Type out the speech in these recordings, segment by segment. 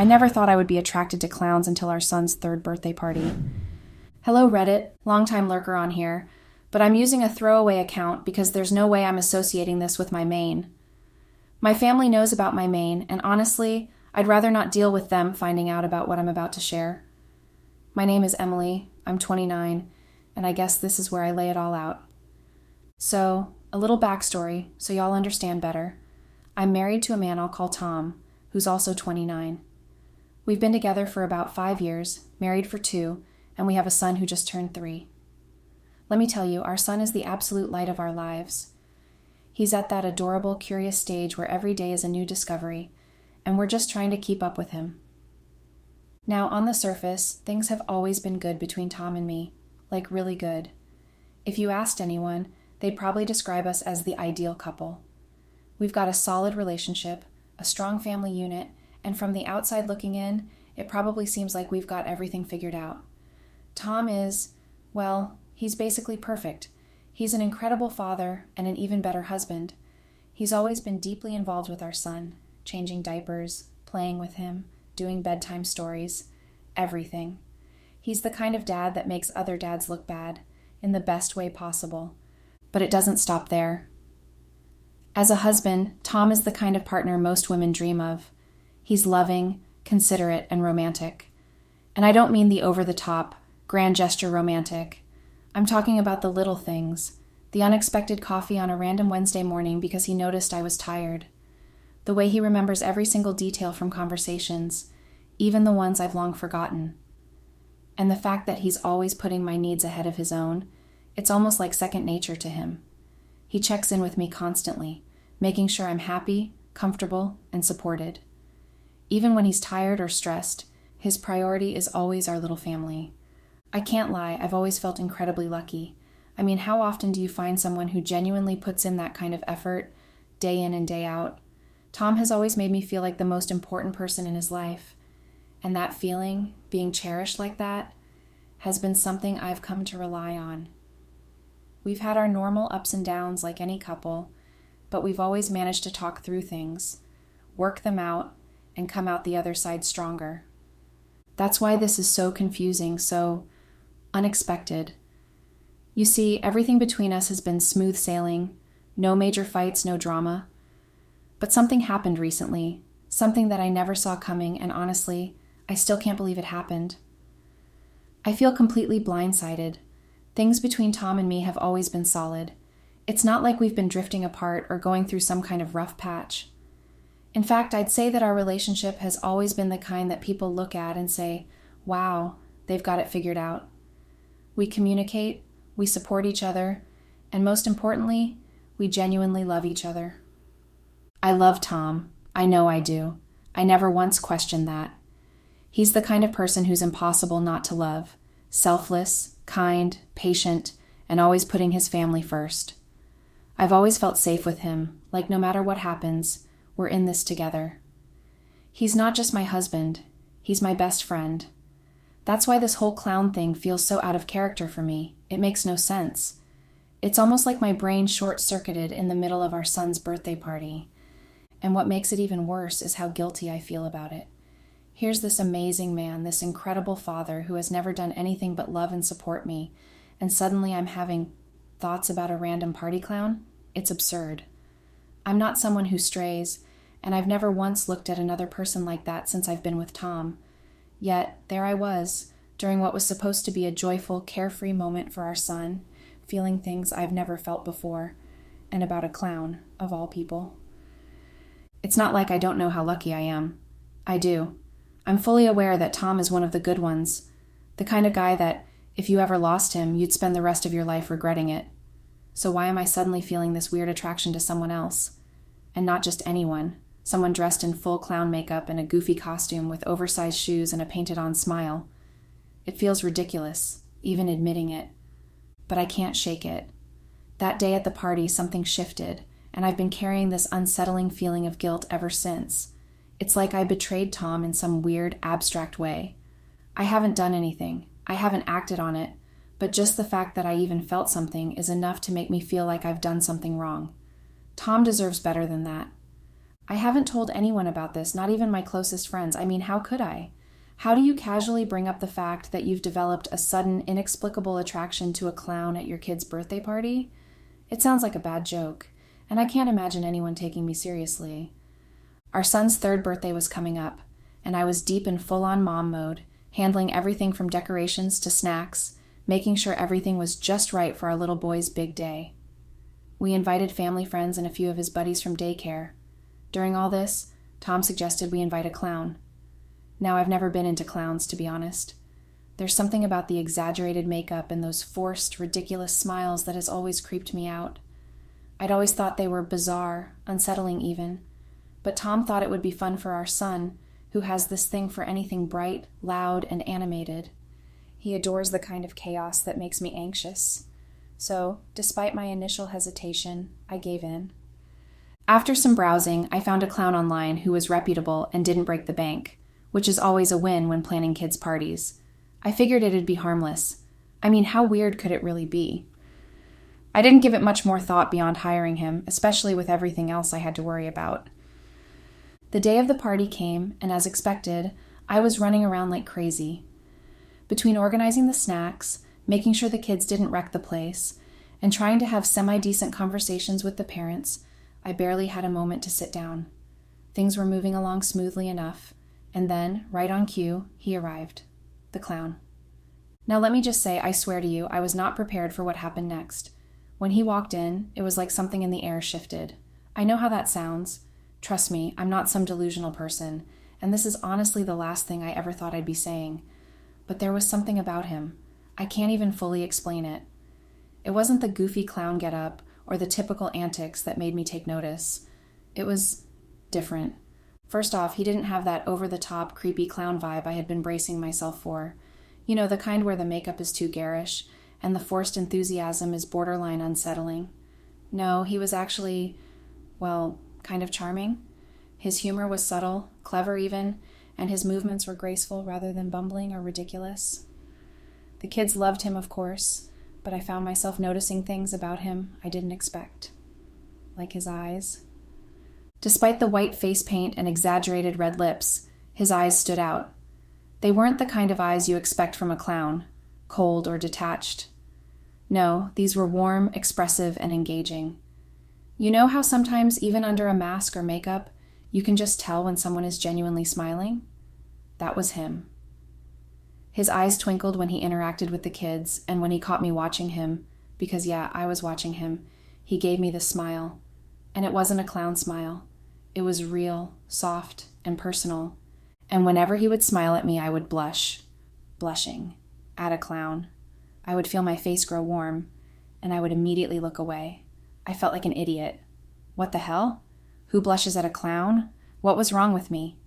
I never thought I would be attracted to clowns until our son's third birthday party. Hello, Reddit, longtime lurker on here, but I'm using a throwaway account because there's no way I'm associating this with my main. My family knows about my main, and honestly, I'd rather not deal with them finding out about what I'm about to share. My name is Emily, I'm 29, and I guess this is where I lay it all out. So, a little backstory so y'all understand better. I'm married to a man I'll call Tom, who's also 29. We've been together for about 5 years, married for 2, and we have a son who just turned 3. Let me tell you, our son is the absolute light of our lives. He's at that adorable, curious stage where every day is a new discovery, and we're just trying to keep up with him. Now, on the surface, things have always been good between Tom and me, like really good. If you asked anyone, they'd probably describe us as the ideal couple. We've got a solid relationship, a strong family unit, and from the outside looking in, it probably seems like we've got everything figured out. Tom is, well, he's basically perfect. He's an incredible father and an even better husband. He's always been deeply involved with our son, changing diapers, playing with him, doing bedtime stories, everything. He's the kind of dad that makes other dads look bad, in the best way possible. But it doesn't stop there. As a husband, Tom is the kind of partner most women dream of. He's loving, considerate, and romantic. And I don't mean the over-the-top, grand gesture romantic. I'm talking about the little things, the unexpected coffee on a random Wednesday morning because he noticed I was tired, the way he remembers every single detail from conversations, even the ones I've long forgotten. And the fact that he's always putting my needs ahead of his own, it's almost like second nature to him. He checks in with me constantly, making sure I'm happy, comfortable, and supported. Even when he's tired or stressed, his priority is always our little family. I can't lie, I've always felt incredibly lucky. I mean, how often do you find someone who genuinely puts in that kind of effort, day in and day out? Tom has always made me feel like the most important person in his life. And that feeling, being cherished like that, has been something I've come to rely on. We've had our normal ups and downs like any couple, but we've always managed to talk through things, work them out, and come out the other side stronger. That's why this is so confusing, so unexpected. You see, everything between us has been smooth sailing, no major fights, no drama. But something happened recently, something that I never saw coming, and honestly, I still can't believe it happened. I feel completely blindsided. Things between Tom and me have always been solid. It's not like we've been drifting apart or going through some kind of rough patch. In fact, I'd say that our relationship has always been the kind that people look at and say, wow, they've got it figured out. We communicate, we support each other, and most importantly, we genuinely love each other. I love Tom. I know I do. I never once questioned that. He's the kind of person who's impossible not to love. Selfless, kind, patient, and always putting his family first. I've always felt safe with him, like no matter what happens, we're in this together. He's not just my husband, he's my best friend. That's why this whole clown thing feels so out of character for me. It makes no sense. It's almost like my brain short-circuited in the middle of our son's birthday party. And what makes it even worse is how guilty I feel about it. Here's this amazing man, this incredible father who has never done anything but love and support me, and suddenly I'm having thoughts about a random party clown? It's absurd. I'm not someone who strays, and I've never once looked at another person like that since I've been with Tom. Yet, there I was, during what was supposed to be a joyful, carefree moment for our son, feeling things I've never felt before, and about a clown, of all people. It's not like I don't know how lucky I am. I do. I'm fully aware that Tom is one of the good ones, the kind of guy that, if you ever lost him, you'd spend the rest of your life regretting it. So why am I suddenly feeling this weird attraction to someone else? And not just anyone, someone dressed in full clown makeup and a goofy costume with oversized shoes and a painted-on smile. It feels ridiculous, even admitting it. But I can't shake it. That day at the party, something shifted, and I've been carrying this unsettling feeling of guilt ever since. It's like I betrayed Tom in some weird, abstract way. I haven't done anything. I haven't acted on it. But just the fact that I even felt something is enough to make me feel like I've done something wrong. Tom deserves better than that. I haven't told anyone about this, not even my closest friends. I mean, how could I? How do you casually bring up the fact that you've developed a sudden, inexplicable attraction to a clown at your kid's birthday party? It sounds like a bad joke, and I can't imagine anyone taking me seriously. Our son's third birthday was coming up, and I was deep in full-on mom mode, handling everything from decorations to snacks, making sure everything was just right for our little boy's big day. We invited family friends and a few of his buddies from daycare. During all this, Tom suggested we invite a clown. Now, I've never been into clowns, to be honest. There's something about the exaggerated makeup and those forced, ridiculous smiles that has always creeped me out. I'd always thought they were bizarre, unsettling even. But Tom thought it would be fun for our son, who has this thing for anything bright, loud, and animated. He adores the kind of chaos that makes me anxious. So, despite my initial hesitation, I gave in. After some browsing, I found a clown online who was reputable and didn't break the bank, which is always a win when planning kids' parties. I figured it'd be harmless. I mean, how weird could it really be? I didn't give it much more thought beyond hiring him, especially with everything else I had to worry about. The day of the party came, and as expected, I was running around like crazy. Between organizing the snacks, making sure the kids didn't wreck the place, and trying to have semi-decent conversations with the parents, I barely had a moment to sit down. Things were moving along smoothly enough, and then, right on cue, he arrived. The clown. Now let me just say, I swear to you, I was not prepared for what happened next. When he walked in, it was like something in the air shifted. I know how that sounds. Trust me, I'm not some delusional person, and this is honestly the last thing I ever thought I'd be saying. But there was something about him. I can't even fully explain it. It wasn't the goofy clown getup or the typical antics that made me take notice. It was different. First off, he didn't have that over-the-top, creepy clown vibe I had been bracing myself for. You know, the kind where the makeup is too garish, and the forced enthusiasm is borderline unsettling. No, he was actually, well, kind of charming. His humor was subtle, clever even, and his movements were graceful rather than bumbling or ridiculous. The kids loved him, of course, but I found myself noticing things about him I didn't expect. Like his eyes. Despite the white face paint and exaggerated red lips, his eyes stood out. They weren't the kind of eyes you expect from a clown, cold or detached. No, these were warm, expressive, and engaging. You know how sometimes, even under a mask or makeup, you can just tell when someone is genuinely smiling? That was him. His eyes twinkled when he interacted with the kids, and when he caught me watching him, because yeah, I was watching him, he gave me this smile. And it wasn't a clown smile. It was real, soft, and personal. And whenever he would smile at me, I would blush. Blushing. At a clown. I would feel my face grow warm, and I would immediately look away. I felt like an idiot. What the hell? Who blushes at a clown? What was wrong with me?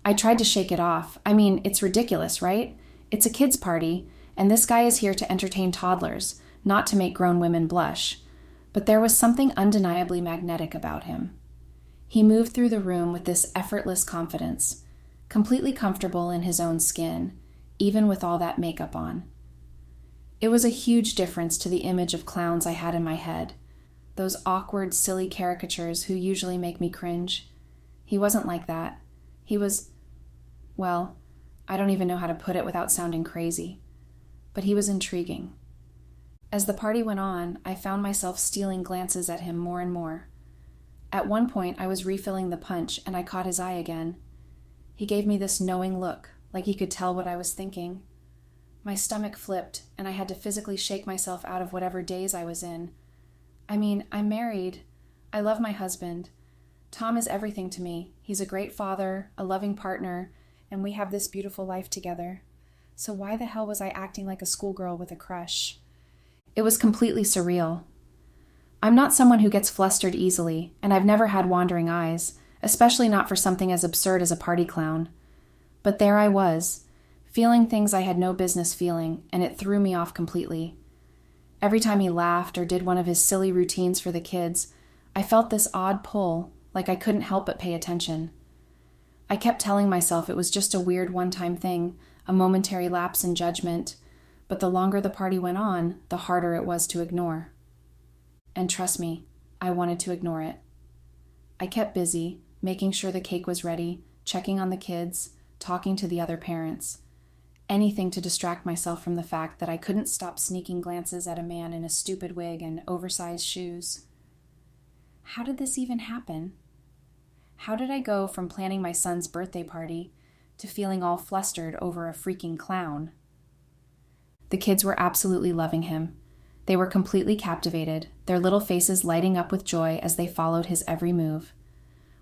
I tried to shake it off. I mean, it's ridiculous, right? It's a kid's party, and this guy is here to entertain toddlers, not to make grown women blush. But there was something undeniably magnetic about him. He moved through the room with this effortless confidence, completely comfortable in his own skin, even with all that makeup on. It was a huge difference to the image of clowns I had in my head, those awkward, silly caricatures who usually make me cringe. He wasn't like that. He was, well, I don't even know how to put it without sounding crazy, but he was intriguing. As the party went on, I found myself stealing glances at him more and more. At one point, I was refilling the punch, and I caught his eye again. He gave me this knowing look, like he could tell what I was thinking. My stomach flipped, and I had to physically shake myself out of whatever daze I was in. I mean, I'm married. I love my husband. Tom is everything to me. He's a great father, a loving partner, and we have this beautiful life together. So why the hell was I acting like a schoolgirl with a crush? It was completely surreal. I'm not someone who gets flustered easily, and I've never had wandering eyes, especially not for something as absurd as a party clown. But there I was, feeling things I had no business feeling, and it threw me off completely. Every time he laughed or did one of his silly routines for the kids, I felt this odd pull, like I couldn't help but pay attention. I kept telling myself it was just a weird one-time thing, a momentary lapse in judgment, but the longer the party went on, the harder it was to ignore. And trust me, I wanted to ignore it. I kept busy, making sure the cake was ready, checking on the kids, talking to the other parents. Anything to distract myself from the fact that I couldn't stop sneaking glances at a man in a stupid wig and oversized shoes. How did this even happen? How did I go from planning my son's birthday party to feeling all flustered over a freaking clown? The kids were absolutely loving him. They were completely captivated, their little faces lighting up with joy as they followed his every move.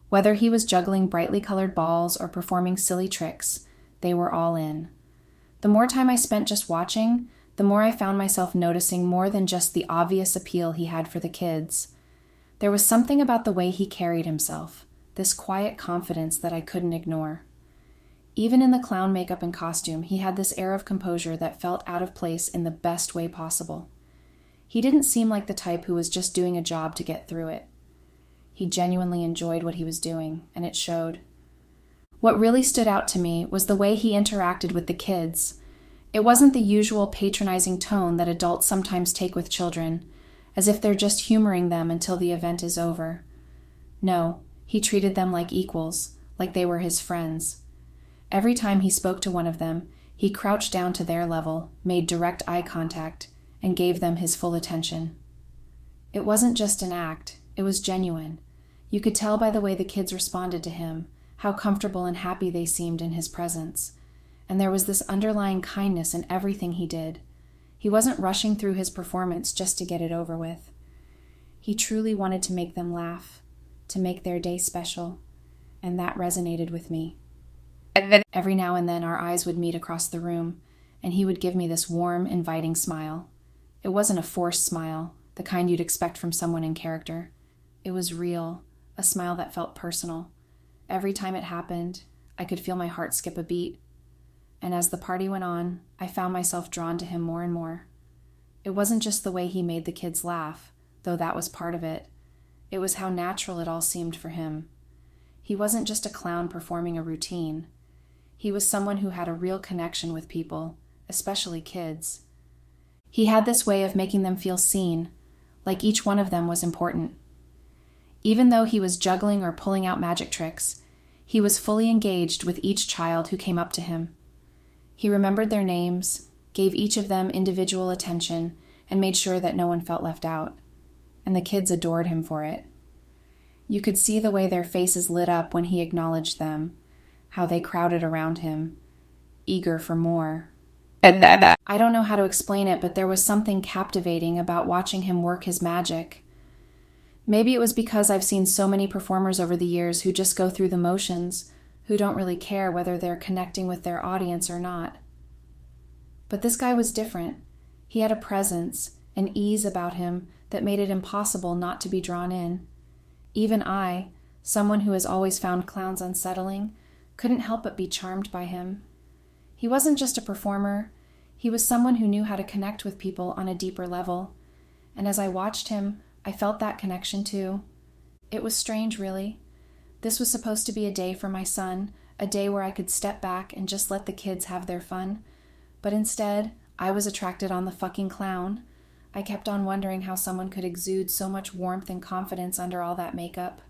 Whether he was juggling brightly colored balls or performing silly tricks, they were all in. The more time I spent just watching, the more I found myself noticing more than just the obvious appeal he had for the kids. There was something about the way he carried himself, this quiet confidence that I couldn't ignore. Even in the clown makeup and costume, he had this air of composure that felt out of place in the best way possible. He didn't seem like the type who was just doing a job to get through it. He genuinely enjoyed what he was doing, and it showed. What really stood out to me was the way he interacted with the kids. It wasn't the usual patronizing tone that adults sometimes take with children, as if they're just humoring them until the event is over. No, he treated them like equals, like they were his friends. Every time he spoke to one of them, he crouched down to their level, made direct eye contact, and gave them his full attention. It wasn't just an act, it was genuine. You could tell by the way the kids responded to him, how comfortable and happy they seemed in his presence. And there was this underlying kindness in everything he did. He wasn't rushing through his performance just to get it over with. He truly wanted to make them laugh, to make their day special, and that resonated with me. Every now and then our eyes would meet across the room, and he would give me this warm, inviting smile. It wasn't a forced smile, the kind you'd expect from someone in character. It was real, a smile that felt personal. Every time it happened, I could feel my heart skip a beat. And as the party went on, I found myself drawn to him more and more. It wasn't just the way he made the kids laugh, though that was part of it. It was how natural it all seemed for him. He wasn't just a clown performing a routine. He was someone who had a real connection with people, especially kids. He had this way of making them feel seen, like each one of them was important. Even though he was juggling or pulling out magic tricks, he was fully engaged with each child who came up to him. He remembered their names, gave each of them individual attention, and made sure that no one felt left out. And the kids adored him for it. You could see the way their faces lit up when he acknowledged them, how they crowded around him, eager for more. I don't know how to explain it, but there was something captivating about watching him work his magic. Maybe it was because I've seen so many performers over the years who just go through the motions, who don't really care whether they're connecting with their audience or not. But this guy was different. He had a presence, an ease about him that made it impossible not to be drawn in. Even I, someone who has always found clowns unsettling, couldn't help but be charmed by him. He wasn't just a performer, he was someone who knew how to connect with people on a deeper level. And as I watched him, I felt that connection too. It was strange, really. This was supposed to be a day for my son, a day where I could step back and just let the kids have their fun. But instead, I was attracted on the fucking clown. I kept on wondering how someone could exude so much warmth and confidence under all that makeup.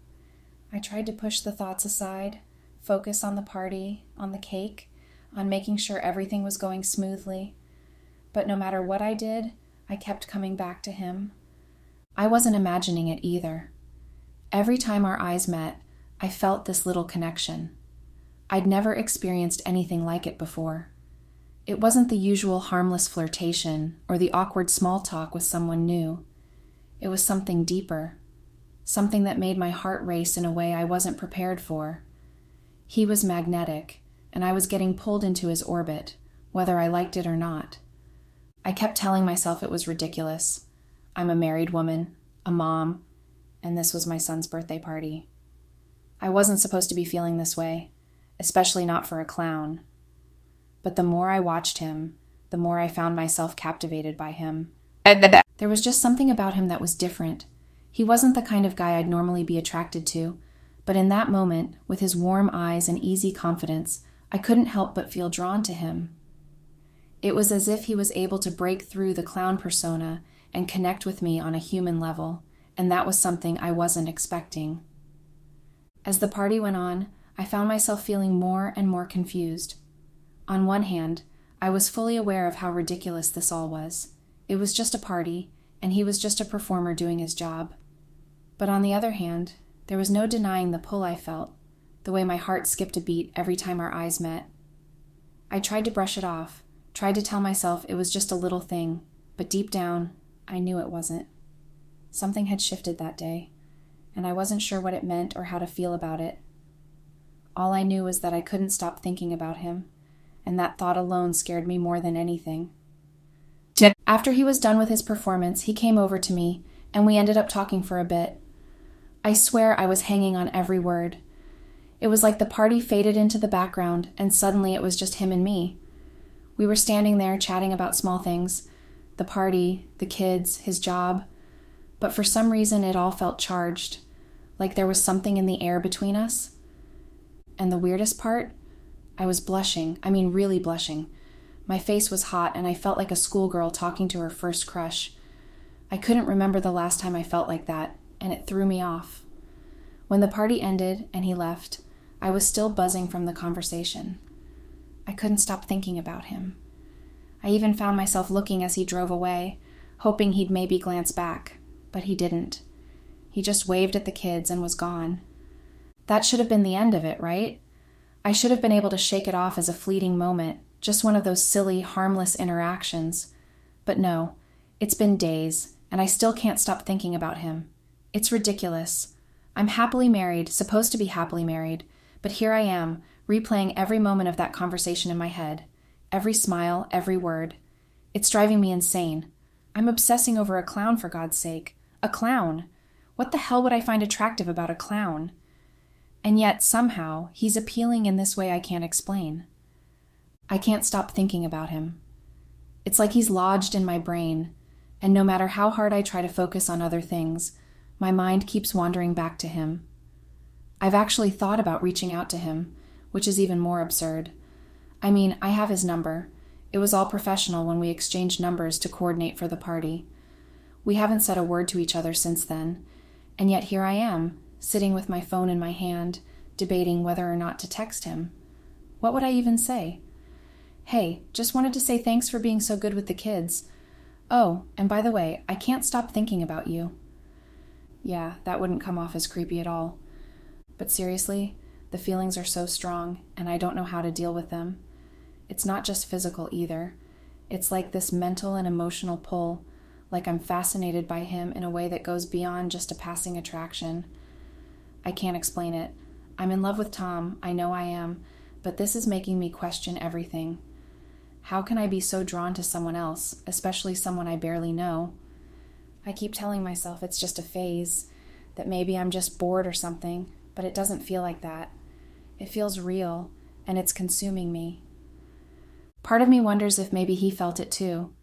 I tried to push the thoughts aside, focus on the party, on the cake, on making sure everything was going smoothly. But no matter what I did, I kept coming back to him. I wasn't imagining it either. Every time our eyes met, I felt this little connection. I'd never experienced anything like it before. It wasn't the usual harmless flirtation or the awkward small talk with someone new. It was something deeper, something that made my heart race in a way I wasn't prepared for. He was magnetic, and I was getting pulled into his orbit, whether I liked it or not. I kept telling myself it was ridiculous. I'm a married woman, a mom, and this was my son's birthday party. I wasn't supposed to be feeling this way, especially not for a clown. But the more I watched him, the more I found myself captivated by him. There was just something about him that was different. He wasn't the kind of guy I'd normally be attracted to, but in that moment, with his warm eyes and easy confidence, I couldn't help but feel drawn to him. It was as if he was able to break through the clown persona and connect with me on a human level, and that was something I wasn't expecting. As the party went on, I found myself feeling more and more confused. On one hand, I was fully aware of how ridiculous this all was. It was just a party, and he was just a performer doing his job. But on the other hand, there was no denying the pull I felt, the way my heart skipped a beat every time our eyes met. I tried to brush it off, tried to tell myself it was just a little thing, but deep down, I knew it wasn't. Something had shifted that day, and I wasn't sure what it meant or how to feel about it. All I knew was that I couldn't stop thinking about him, and that thought alone scared me more than anything. After he was done with his performance, he came over to me, and we ended up talking for a bit. I swear I was hanging on every word. It was like the party faded into the background, and suddenly it was just him and me. We were standing there chatting about small things, the party, the kids, his job, but for some reason it all felt charged, like there was something in the air between us. And the weirdest part? I was blushing, really blushing. My face was hot, and I felt like a schoolgirl talking to her first crush. I couldn't remember the last time I felt like that, and it threw me off. When the party ended and he left, I was still buzzing from the conversation. I couldn't stop thinking about him. I even found myself looking as he drove away, hoping he'd maybe glance back, but he didn't. He just waved at the kids and was gone. That should have been the end of it, right? I should have been able to shake it off as a fleeting moment, just one of those silly, harmless interactions. But no, it's been days, and I still can't stop thinking about him. It's ridiculous. I'm happily married, supposed to be happily married, but here I am, replaying every moment of that conversation in my head. Every smile, every word. It's driving me insane. I'm obsessing over a clown, for God's sake. A clown. What the hell would I find attractive about a clown? And yet, somehow, he's appealing in this way I can't explain. I can't stop thinking about him. It's like he's lodged in my brain, and no matter how hard I try to focus on other things, my mind keeps wandering back to him. I've actually thought about reaching out to him, which is even more absurd. I have his number. It was all professional when we exchanged numbers to coordinate for the party. We haven't said a word to each other since then, and yet here I am, sitting with my phone in my hand, debating whether or not to text him. What would I even say? Hey, just wanted to say thanks for being so good with the kids. Oh, and by the way, I can't stop thinking about you. Yeah, that wouldn't come off as creepy at all. But seriously, the feelings are so strong, and I don't know how to deal with them. It's not just physical either. It's like this mental and emotional pull, like I'm fascinated by him in a way that goes beyond just a passing attraction. I can't explain it. I'm in love with Tom, I know I am, but this is making me question everything. How can I be so drawn to someone else, especially someone I barely know? I keep telling myself it's just a phase, that maybe I'm just bored or something, but it doesn't feel like that. It feels real, and it's consuming me. Part of me wonders if maybe he felt it too.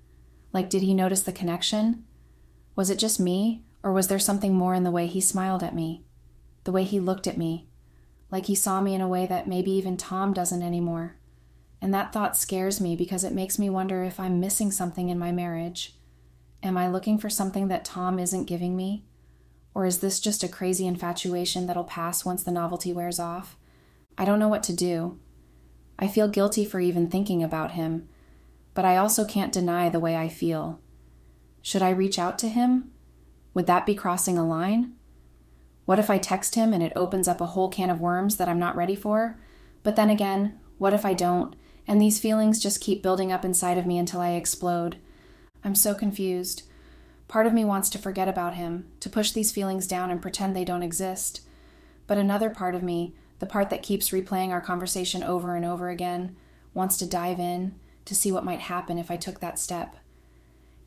Like, did he notice the connection? Was it just me, or was there something more in the way he smiled at me? The way he looked at me? Like he saw me in a way that maybe even Tom doesn't anymore. And that thought scares me because it makes me wonder if I'm missing something in my marriage. Am I looking for something that Tom isn't giving me? Or is this just a crazy infatuation that'll pass once the novelty wears off? I don't know what to do. I feel guilty for even thinking about him, but I also can't deny the way I feel. Should I reach out to him? Would that be crossing a line? What if I text him and it opens up a whole can of worms that I'm not ready for? But then again, what if I don't, and these feelings just keep building up inside of me until I explode? I'm so confused. Part of me wants to forget about him, to push these feelings down and pretend they don't exist. But another part of me, the part that keeps replaying our conversation over and over again, wants to dive in, to see what might happen if I took that step.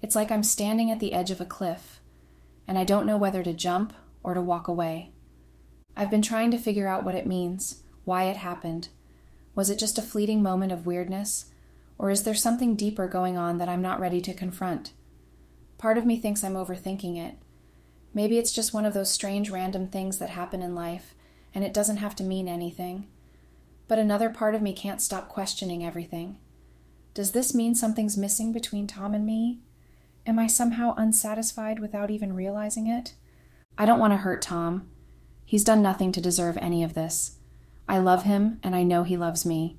It's like I'm standing at the edge of a cliff, and I don't know whether to jump or to walk away. I've been trying to figure out what it means, why it happened. Was it just a fleeting moment of weirdness, or is there something deeper going on that I'm not ready to confront? Part of me thinks I'm overthinking it. Maybe it's just one of those strange random things that happen in life, and it doesn't have to mean anything. But another part of me can't stop questioning everything. Does this mean something's missing between Tom and me? Am I somehow unsatisfied without even realizing it? I don't want to hurt Tom. He's done nothing to deserve any of this. I love him, and I know he loves me.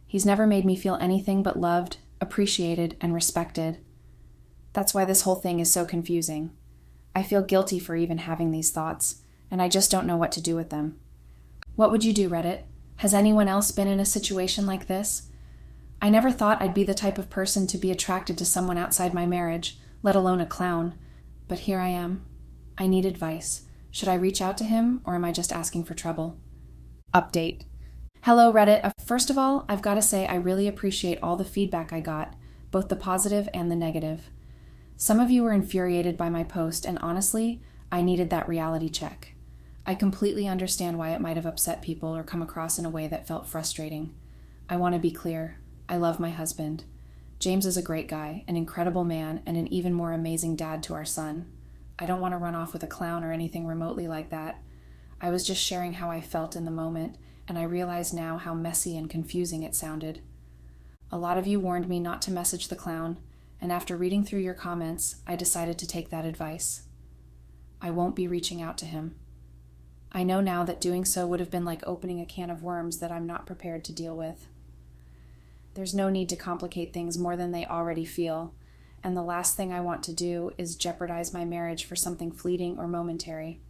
He's never made me feel anything but loved, appreciated, and respected. That's why this whole thing is so confusing. I feel guilty for even having these thoughts, and I just don't know what to do with them. What would you do, Reddit? Has anyone else been in a situation like this? I never thought I'd be the type of person to be attracted to someone outside my marriage, let alone a clown. But here I am. I need advice. Should I reach out to him, or am I just asking for trouble? Update. Hello, Reddit. First of all, I've got to say I really appreciate all the feedback I got, both the positive and the negative. Some of you were infuriated by my post, and honestly, I needed that reality check. I completely understand why it might have upset people or come across in a way that felt frustrating. I want to be clear. I love my husband. James is a great guy, an incredible man, and an even more amazing dad to our son. I don't want to run off with a clown or anything remotely like that. I was just sharing how I felt in the moment, and I realize now how messy and confusing it sounded. A lot of you warned me not to message the clown, and after reading through your comments, I decided to take that advice. I won't be reaching out to him. I know now that doing so would have been like opening a can of worms that I'm not prepared to deal with. There's no need to complicate things more than they already feel, and the last thing I want to do is jeopardize my marriage for something fleeting or momentary.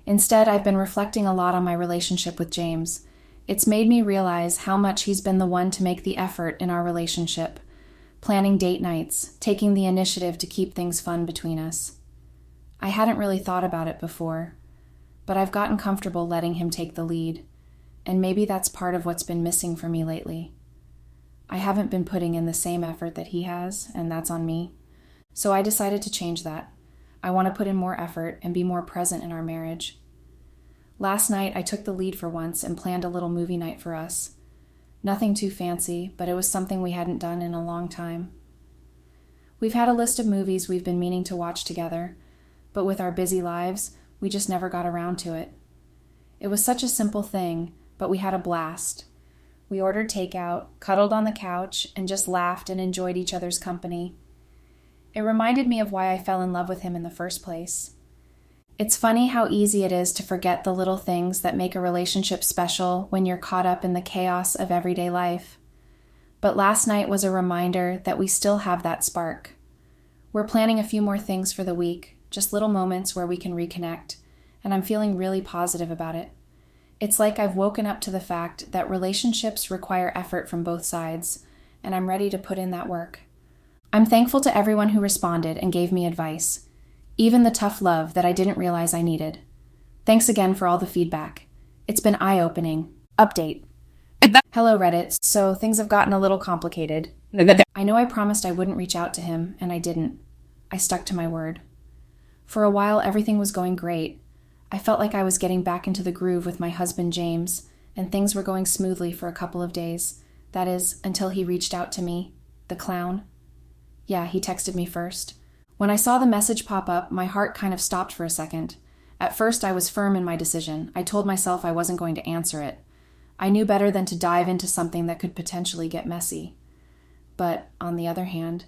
Instead, I've been reflecting a lot on my relationship with James. It's made me realize how much he's been the one to make the effort in our relationship, planning date nights, taking the initiative to keep things fun between us. I hadn't really thought about it before, but I've gotten comfortable letting him take the lead, and maybe that's part of what's been missing for me lately. I haven't been putting in the same effort that he has, and that's on me. So I decided to change that. I want to put in more effort and be more present in our marriage. Last night, I took the lead for once and planned a little movie night for us. Nothing too fancy, but it was something we hadn't done in a long time. We've had a list of movies we've been meaning to watch together, but with our busy lives, we just never got around to it. It was such a simple thing, but we had a blast. We ordered takeout, cuddled on the couch, and just laughed and enjoyed each other's company. It reminded me of why I fell in love with him in the first place. It's funny how easy it is to forget the little things that make a relationship special when you're caught up in the chaos of everyday life. But last night was a reminder that we still have that spark. We're planning a few more things for the week, just little moments where we can reconnect, and I'm feeling really positive about it. It's like I've woken up to the fact that relationships require effort from both sides, and I'm ready to put in that work. I'm thankful to everyone who responded and gave me advice, even the tough love that I didn't realize I needed. Thanks again for all the feedback. It's been eye-opening. Update. Hello, Reddit. So things have gotten a little complicated. I know I promised I wouldn't reach out to him, and I didn't. I stuck to my word. For a while, everything was going great. I felt like I was getting back into the groove with my husband, James, and things were going smoothly for a couple of days. That is, until he reached out to me. The clown. Yeah, he texted me first. When I saw the message pop up, my heart kind of stopped for a second. At first, I was firm in my decision. I told myself I wasn't going to answer it. I knew better than to dive into something that could potentially get messy. But, on the other hand,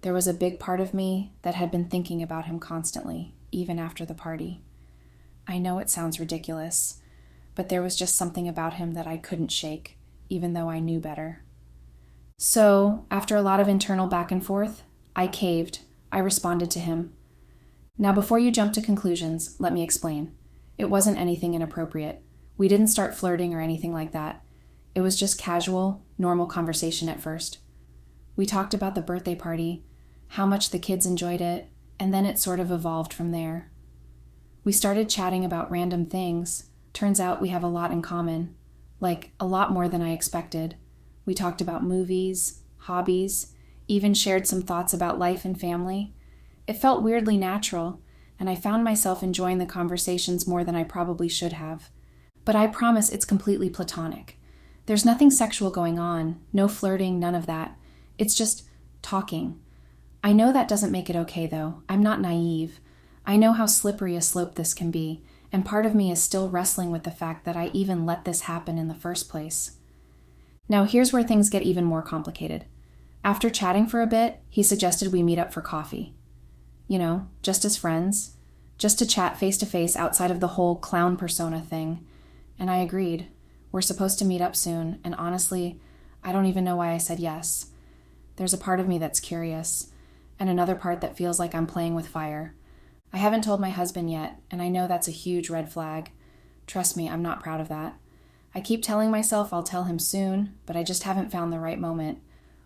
there was a big part of me that had been thinking about him constantly, even after the party. I know it sounds ridiculous, but there was just something about him that I couldn't shake, even though I knew better. So, after a lot of internal back and forth, I caved. I responded to him. Now, before you jump to conclusions, let me explain. It wasn't anything inappropriate. We didn't start flirting or anything like that. It was just casual, normal conversation at first. We talked about the birthday party, how much the kids enjoyed it, and then it sort of evolved from there. We started chatting about random things. Turns out we have a lot in common. Like, a lot more than I expected. We talked about movies, hobbies, even shared some thoughts about life and family. It felt weirdly natural, and I found myself enjoying the conversations more than I probably should have. But I promise it's completely platonic. There's nothing sexual going on, no flirting, none of that. It's just talking. I know that doesn't make it okay, though. I'm not naive. I know how slippery a slope this can be, and part of me is still wrestling with the fact that I even let this happen in the first place. Now here's where things get even more complicated. After chatting for a bit, he suggested we meet up for coffee. You know, just as friends. just to chat face to face outside of the whole clown persona thing. And I agreed. We're supposed to meet up soon, and honestly, I don't even know why I said yes. There's a part of me that's curious, and another part that feels like I'm playing with fire. I haven't told my husband yet, and I know that's a huge red flag. Trust me, I'm not proud of that. I keep telling myself I'll tell him soon, but I just haven't found the right moment.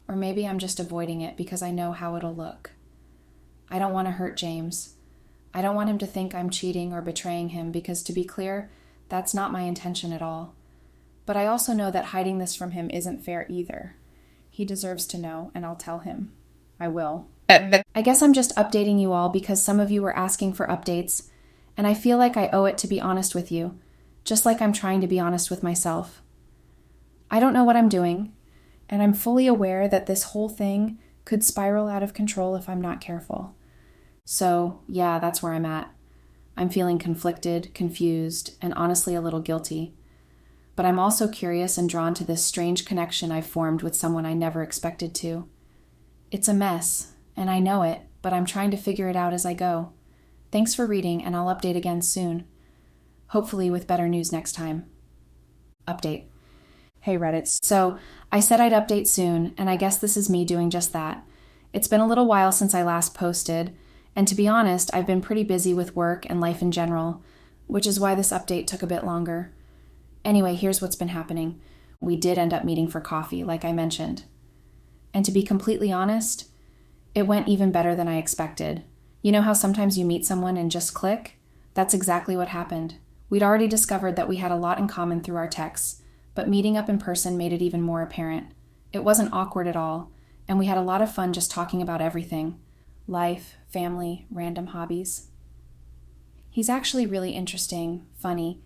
Or maybe I'm just avoiding it because I know how it'll look. I don't want to hurt James. I don't want him to think I'm cheating or betraying him because, to be clear, that's not my intention at all. But I also know that hiding this from him isn't fair either. He deserves to know, and I'll tell him. I will. I guess I'm just updating you all because some of you were asking for updates, and I feel like I owe it to be honest with you, just like I'm trying to be honest with myself. I don't know what I'm doing, and I'm fully aware that this whole thing could spiral out of control if I'm not careful. So, yeah, that's where I'm at. I'm feeling conflicted, confused, and honestly a little guilty. But I'm also curious and drawn to this strange connection I've formed with someone I never expected to. It's a mess, and I know it, but I'm trying to figure it out as I go. Thanks for reading, and I'll update again soon. Hopefully with better news next time. Update. Hey Reddit. So, I said I'd update soon, and I guess this is me doing just that. It's been a little while since I last posted, and to be honest, I've been pretty busy with work and life in general, which is why this update took a bit longer. Anyway, here's what's been happening. We did end up meeting for coffee, like I mentioned. And to be completely honest, it went even better than I expected. You know how sometimes you meet someone and just click? That's exactly what happened. We'd already discovered that we had a lot in common through our texts, but meeting up in person made it even more apparent. It wasn't awkward at all, and we had a lot of fun just talking about everything. Life, family, random hobbies. He's actually really interesting, funny,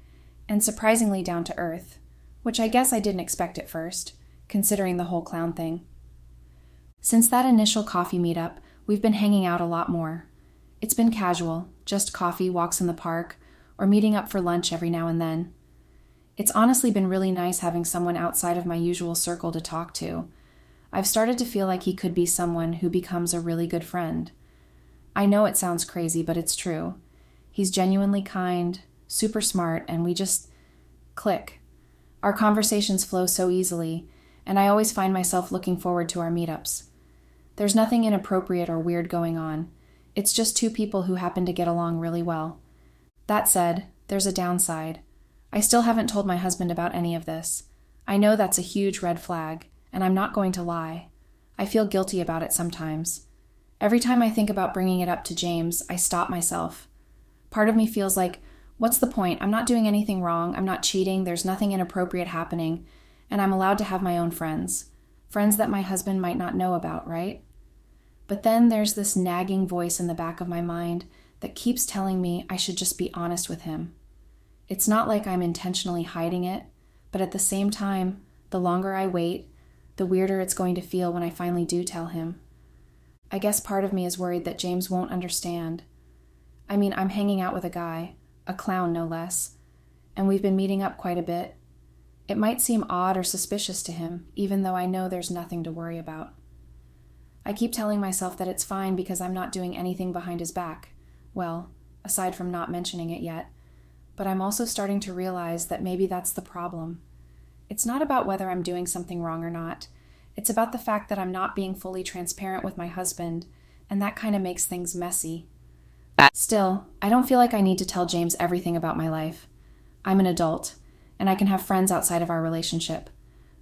and surprisingly down to earth, which I guess I didn't expect at first, considering the whole clown thing. Since that initial coffee meetup, we've been hanging out a lot more. It's been casual, just coffee, walks in the park, or meeting up for lunch every now and then. It's honestly been really nice having someone outside of my usual circle to talk to. I've started to feel like he could be someone who becomes a really good friend. I know it sounds crazy, but it's true. He's genuinely kind, super smart, and we just click. Our conversations flow so easily, and I always find myself looking forward to our meetups. There's nothing inappropriate or weird going on. It's just two people who happen to get along really well. That said, there's a downside. I still haven't told my husband about any of this. I know that's a huge red flag, and I'm not going to lie. I feel guilty about it sometimes. Every time I think about bringing it up to James, I stop myself. Part of me feels like, what's the point? I'm not doing anything wrong. I'm not cheating. There's nothing inappropriate happening. And I'm allowed to have my own friends. Friends that my husband might not know about, right? But then there's this nagging voice in the back of my mind that keeps telling me I should just be honest with him. It's not like I'm intentionally hiding it, but at the same time, the longer I wait, the weirder it's going to feel when I finally do tell him. I guess part of me is worried that James won't understand. I mean, I'm hanging out with a guy, a clown no less, and we've been meeting up quite a bit. It might seem odd or suspicious to him, even though I know there's nothing to worry about. I keep telling myself that it's fine because I'm not doing anything behind his back. Well, aside from not mentioning it yet. But I'm also starting to realize that maybe that's the problem. It's not about whether I'm doing something wrong or not. It's about the fact that I'm not being fully transparent with my husband, and that kind of makes things messy. Still, I don't feel like I need to tell James everything about my life. I'm an adult, and I can have friends outside of our relationship.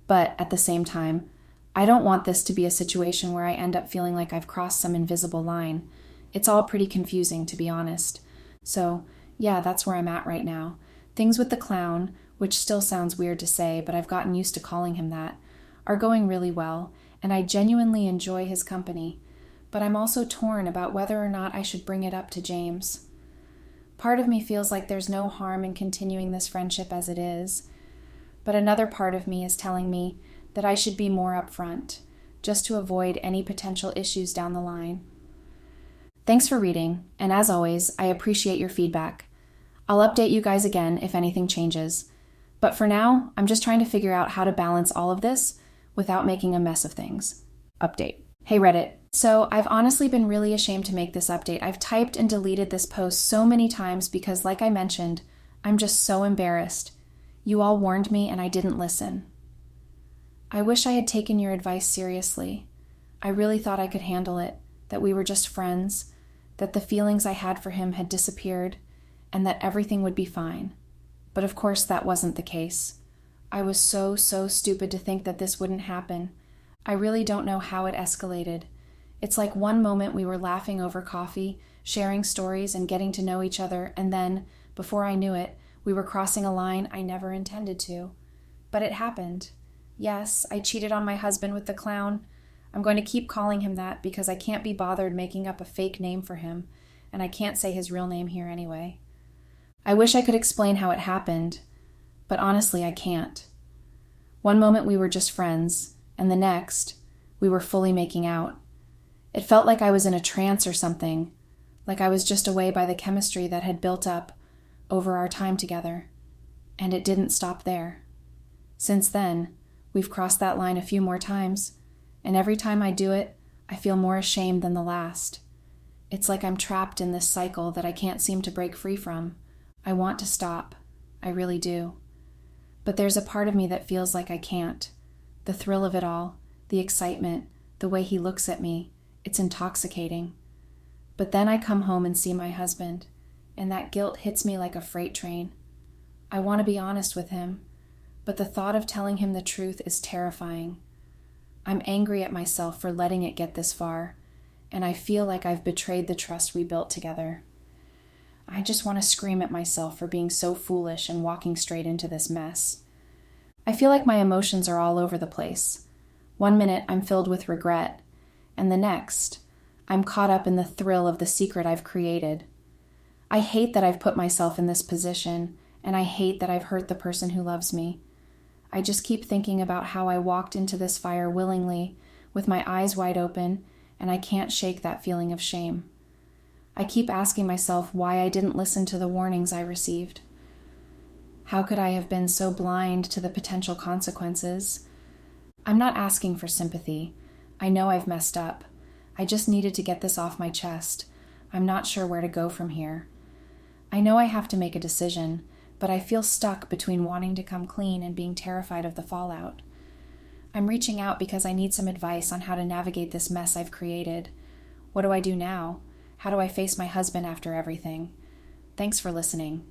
But at the same time, I don't want this to be a situation where I end up feeling like I've crossed some invisible line. It's all pretty confusing, to be honest. So, yeah, that's where I'm at right now. Things with the clown, which still sounds weird to say, but I've gotten used to calling him that, are going really well, and I genuinely enjoy his company. But I'm also torn about whether or not I should bring it up to James. Part of me feels like there's no harm in continuing this friendship as it is, but another part of me is telling me that I should be more upfront, just to avoid any potential issues down the line. Thanks for reading, and as always, I appreciate your feedback. I'll update you guys again if anything changes. But for now, I'm just trying to figure out how to balance all of this without making a mess of things. Update. Hey Reddit, So I've honestly been really ashamed to make this update. I've typed and deleted this post so many times because, like I mentioned, I'm just so embarrassed. You all warned me and I didn't listen. I wish I had taken your advice seriously. I really thought I could handle it, that we were just friends, that the feelings I had for him had disappeared, and that everything would be fine. But of course that wasn't the case. I was so stupid to think that this wouldn't happen. I really don't know how it escalated. It's like one moment we were laughing over coffee, sharing stories and getting to know each other, and then, before I knew it, we were crossing a line I never intended to. But it happened. Yes, I cheated on my husband with the clown. I'm going to keep calling him that because I can't be bothered making up a fake name for him, and I can't say his real name here anyway. I wish I could explain how it happened, but honestly, I can't. One moment we were just friends, and the next, we were fully making out. It felt like I was in a trance or something, like I was just away by the chemistry that had built up over our time together. And it didn't stop there. Since then, we've crossed that line a few more times, and every time I do it, I feel more ashamed than the last. It's like I'm trapped in this cycle that I can't seem to break free from. I want to stop. I really do. But there's a part of me that feels like I can't. The thrill of it all, the excitement, the way he looks at me, it's intoxicating. But then I come home and see my husband, and that guilt hits me like a freight train. I want to be honest with him, but the thought of telling him the truth is terrifying. I'm angry at myself for letting it get this far, and I feel like I've betrayed the trust we built together. I just want to scream at myself for being so foolish and walking straight into this mess. I feel like my emotions are all over the place. One minute I'm filled with regret, and the next, I'm caught up in the thrill of the secret I've created. I hate that I've put myself in this position, and I hate that I've hurt the person who loves me. I just keep thinking about how I walked into this fire willingly, with my eyes wide open, and I can't shake that feeling of shame. I keep asking myself why I didn't listen to the warnings I received. How could I have been so blind to the potential consequences? I'm not asking for sympathy. I know I've messed up. I just needed to get this off my chest. I'm not sure where to go from here. I know I have to make a decision, but I feel stuck between wanting to come clean and being terrified of the fallout. I'm reaching out because I need some advice on how to navigate this mess I've created. What do I do now? How do I face my husband after everything? Thanks for listening.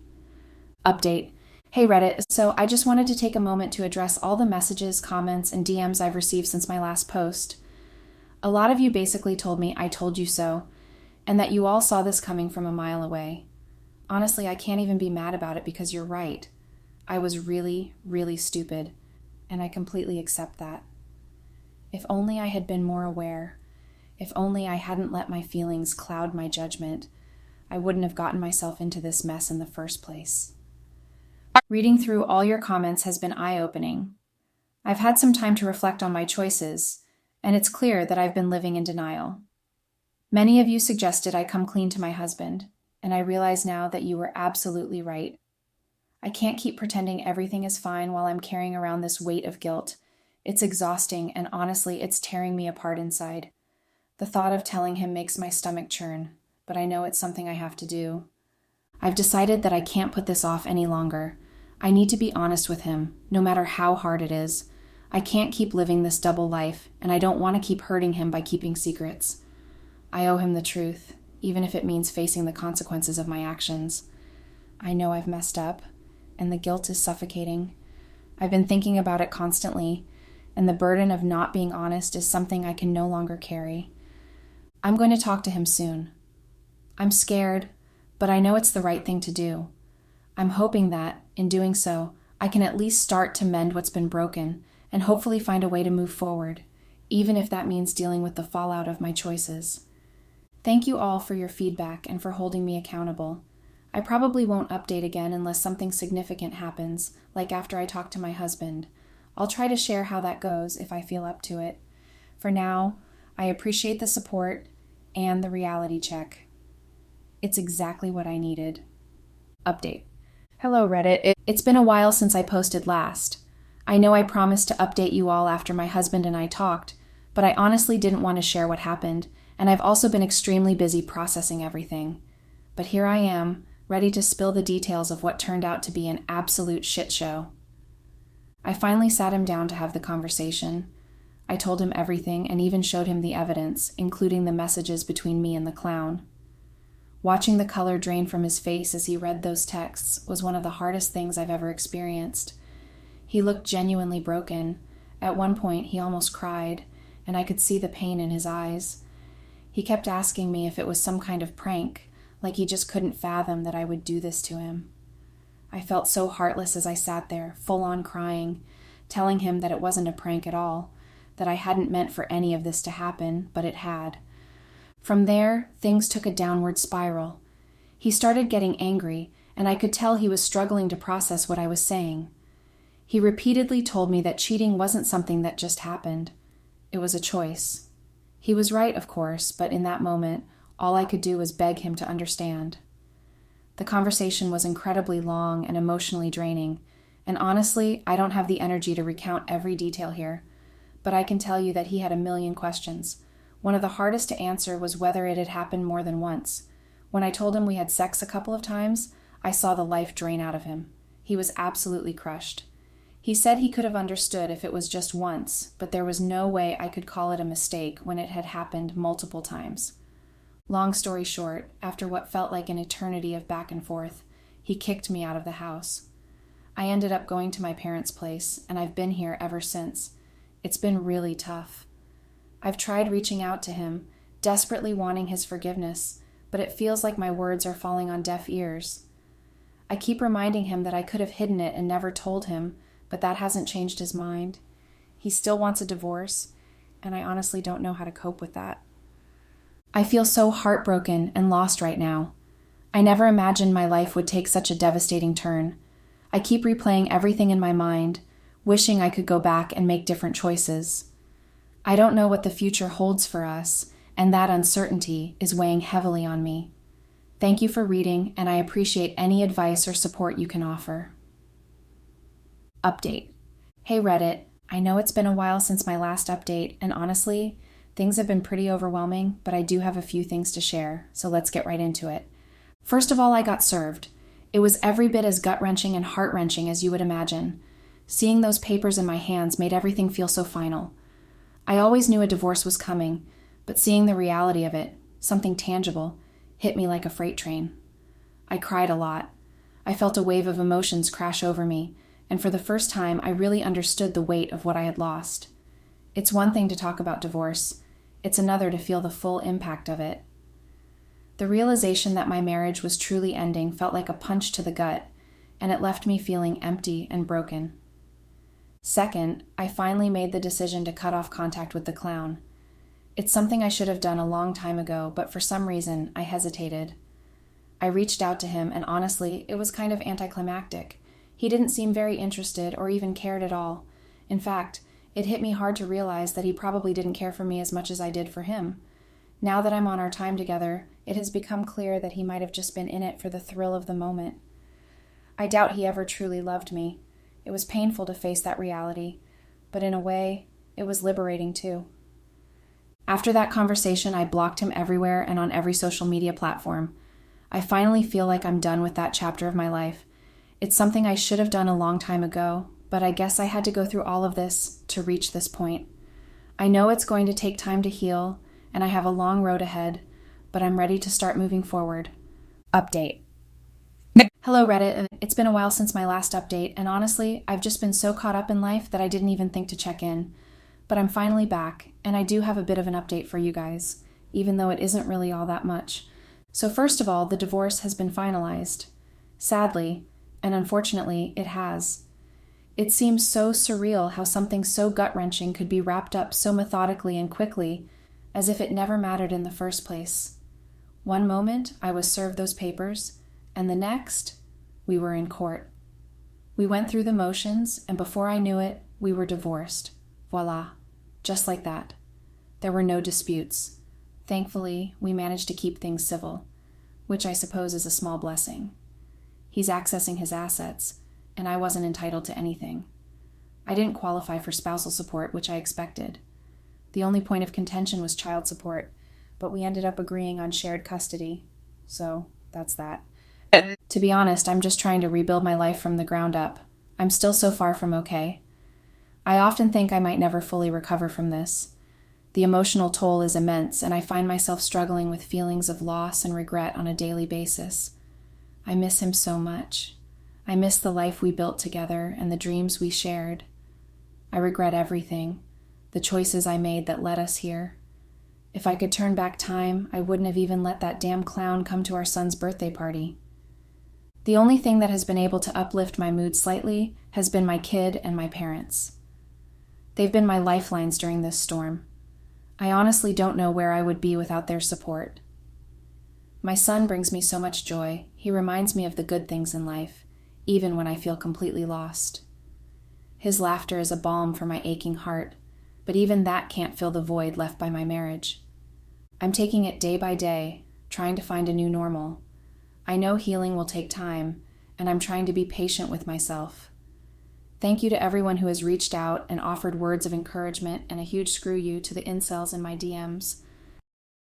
Update. Hey Reddit, so I just wanted to take a moment to address all the messages, comments, and DMs I've received since my last post. A lot of you basically told me I told you so, and that you all saw this coming from a mile away. Honestly, I can't even be mad about it because you're right. I was really stupid, and I completely accept that. If only I had been more aware, if only I hadn't let my feelings cloud my judgment, I wouldn't have gotten myself into this mess in the first place. Reading through all your comments has been eye-opening. I've had some time to reflect on my choices, and it's clear that I've been living in denial. Many of you suggested I come clean to my husband, and I realize now that you were absolutely right. I can't keep pretending everything is fine while I'm carrying around this weight of guilt. It's exhausting, and honestly, it's tearing me apart inside. The thought of telling him makes my stomach churn, but I know it's something I have to do. I've decided that I can't put this off any longer. I need to be honest with him, no matter how hard it is. I can't keep living this double life, and I don't want to keep hurting him by keeping secrets. I owe him the truth, even if it means facing the consequences of my actions. I know I've messed up, and the guilt is suffocating. I've been thinking about it constantly, and the burden of not being honest is something I can no longer carry. I'm going to talk to him soon. I'm scared, but I know it's the right thing to do. I'm hoping that, in doing so, I can at least start to mend what's been broken and hopefully find a way to move forward, even if that means dealing with the fallout of my choices. Thank you all for your feedback and for holding me accountable. I probably won't update again unless something significant happens, like after I talk to my husband. I'll try to share how that goes if I feel up to it. For now, I appreciate the support and the reality check. It's exactly what I needed. Update. Hello Reddit. It's been a while since I posted last. I know I promised to update you all after my husband and I talked, but I honestly didn't want to share what happened, and I've also been extremely busy processing everything. But here I am, ready to spill the details of what turned out to be an absolute shit show. I finally sat him down to have the conversation. I told him everything and even showed him the evidence, including the messages between me and the clown. Watching the color drain from his face as he read those texts was one of the hardest things I've ever experienced. He looked genuinely broken. At one point, he almost cried, and I could see the pain in his eyes. He kept asking me if it was some kind of prank, like he just couldn't fathom that I would do this to him. I felt so heartless as I sat there, full-on crying, telling him that it wasn't a prank at all, that I hadn't meant for any of this to happen, but it had. From there, things took a downward spiral. He started getting angry, and I could tell he was struggling to process what I was saying. He repeatedly told me that cheating wasn't something that just happened. It was a choice. He was right, of course, but in that moment, all I could do was beg him to understand. The conversation was incredibly long and emotionally draining, and honestly, I don't have the energy to recount every detail here, but I can tell you that he had a million questions. One of the hardest to answer was whether it had happened more than once. When I told him we had sex a couple of times, I saw the life drain out of him. He was absolutely crushed. He said he could have understood if it was just once, but there was no way I could call it a mistake when it had happened multiple times. Long story short, after what felt like an eternity of back and forth, he kicked me out of the house. I ended up going to my parents' place, and I've been here ever since. It's been really tough. I've tried reaching out to him, desperately wanting his forgiveness, but it feels like my words are falling on deaf ears. I keep reminding him that I could have hidden it and never told him, but that hasn't changed his mind. He still wants a divorce, and I honestly don't know how to cope with that. I feel so heartbroken and lost right now. I never imagined my life would take such a devastating turn. I keep replaying everything in my mind, wishing I could go back and make different choices. I don't know what the future holds for us, and that uncertainty is weighing heavily on me. Thank you for reading, and I appreciate any advice or support you can offer. Update. Hey Reddit, I know it's been a while since my last update, and honestly, things have been pretty overwhelming, but I do have a few things to share, so let's get right into it. First of all, I got served. It was every bit as gut-wrenching and heart-wrenching as you would imagine. Seeing those papers in my hands made everything feel so final. I always knew a divorce was coming, but seeing the reality of it, something tangible, hit me like a freight train. I cried a lot. I felt a wave of emotions crash over me, and for the first time, I really understood the weight of what I had lost. It's one thing to talk about divorce. It's another to feel the full impact of it. The realization that my marriage was truly ending felt like a punch to the gut, and it left me feeling empty and broken. Second, I finally made the decision to cut off contact with the clown. It's something I should have done a long time ago, but for some reason, I hesitated. I reached out to him, and honestly, it was kind of anticlimactic. He didn't seem very interested or even cared at all. In fact, it hit me hard to realize that he probably didn't care for me as much as I did for him. Now that I'm on our time together, it has become clear that he might have just been in it for the thrill of the moment. I doubt he ever truly loved me. It was painful to face that reality, but in a way, it was liberating too. After that conversation, I blocked him everywhere and on every social media platform. I finally feel like I'm done with that chapter of my life. It's something I should have done a long time ago, but I guess I had to go through all of this to reach this point. I know it's going to take time to heal, and I have a long road ahead, but I'm ready to start moving forward. Update. Hello Reddit, it's been a while since my last update, and honestly, I've just been so caught up in life that I didn't even think to check in. But I'm finally back, and I do have a bit of an update for you guys, even though it isn't really all that much. So first of all, the divorce has been finalized. Sadly, and unfortunately, it has. It seems so surreal how something so gut-wrenching could be wrapped up so methodically and quickly, as if it never mattered in the first place. One moment, I was served those papers, and the next, we were in court. We went through the motions, and before I knew it, we were divorced. Voila. Just like that. There were no disputes. Thankfully, we managed to keep things civil, which I suppose is a small blessing. He's accessing his assets, and I wasn't entitled to anything. I didn't qualify for spousal support, which I expected. The only point of contention was child support, but we ended up agreeing on shared custody. So, that's that. To be honest, I'm just trying to rebuild my life from the ground up. I'm still so far from okay. I often think I might never fully recover from this. The emotional toll is immense, and I find myself struggling with feelings of loss and regret on a daily basis. I miss him so much. I miss the life we built together and the dreams we shared. I regret everything, the choices I made that led us here. If I could turn back time, I wouldn't have even let that damn clown come to our son's birthday party. The only thing that has been able to uplift my mood slightly has been my kid and my parents. They've been my lifelines during this storm. I honestly don't know where I would be without their support. My son brings me so much joy. He reminds me of the good things in life, even when I feel completely lost. His laughter is a balm for my aching heart, but even that can't fill the void left by my marriage. I'm taking it day by day, trying to find a new normal. I know healing will take time, and I'm trying to be patient with myself. Thank you to everyone who has reached out and offered words of encouragement, and a huge screw you to the incels in my DMs.